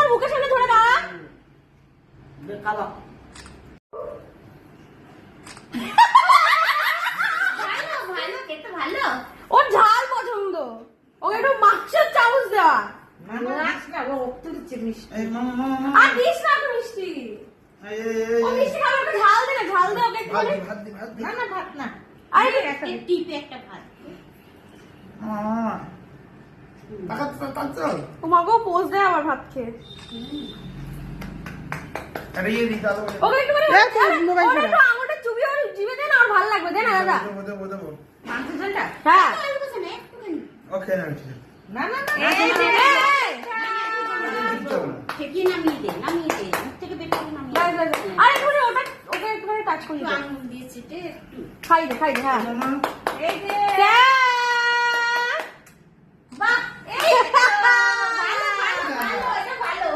মুখের সামনে ধরে দাঁড়া। ওর ঝাল পছন্দ, ওকে একটু মাছের চামচ দেওয়া। আর দিস না তো মিষ্টি, ও মিষ্টি খাবে, একটু ঝাল দে না, ঝাল দে ওকে একটু। না না ভাত না, আরে একটা টিপে একটা ভাত। তোমাকেও পোজ দেয় আবার ভাত খেয়ে। ওকে একটু করে আঙুলটা চুবিয়ে ওর জিভে দে না, ওর ভালো লাগবে। দে না দাদা মাংস ঝোলটা? হ্যাঁ না না না, এই যে ঠেকিয়ে নামিয়ে দে, নামিয়ে দে, মুখ থেকে বের করে নামিয়ে দে। আরে একটু ওটা ওকে একটুখানি টাচ করি একটু আঙুল দিয়ে চেটে একটু খাই দে হ্যাঁ। এই যে ক্যা! বাহ, এই তো, ভালো ভালো ভালো, এটা ভালো।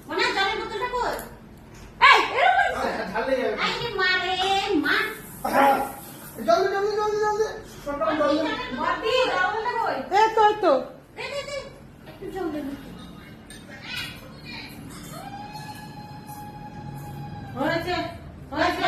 মনে হয় জলের বোতলটা কই? এই এরকম এই যে মারে মাছ। বাতি রাউন্ডটা কই? এই তো দে দে দে, একটু জল দে। হয়েছে হয়েছে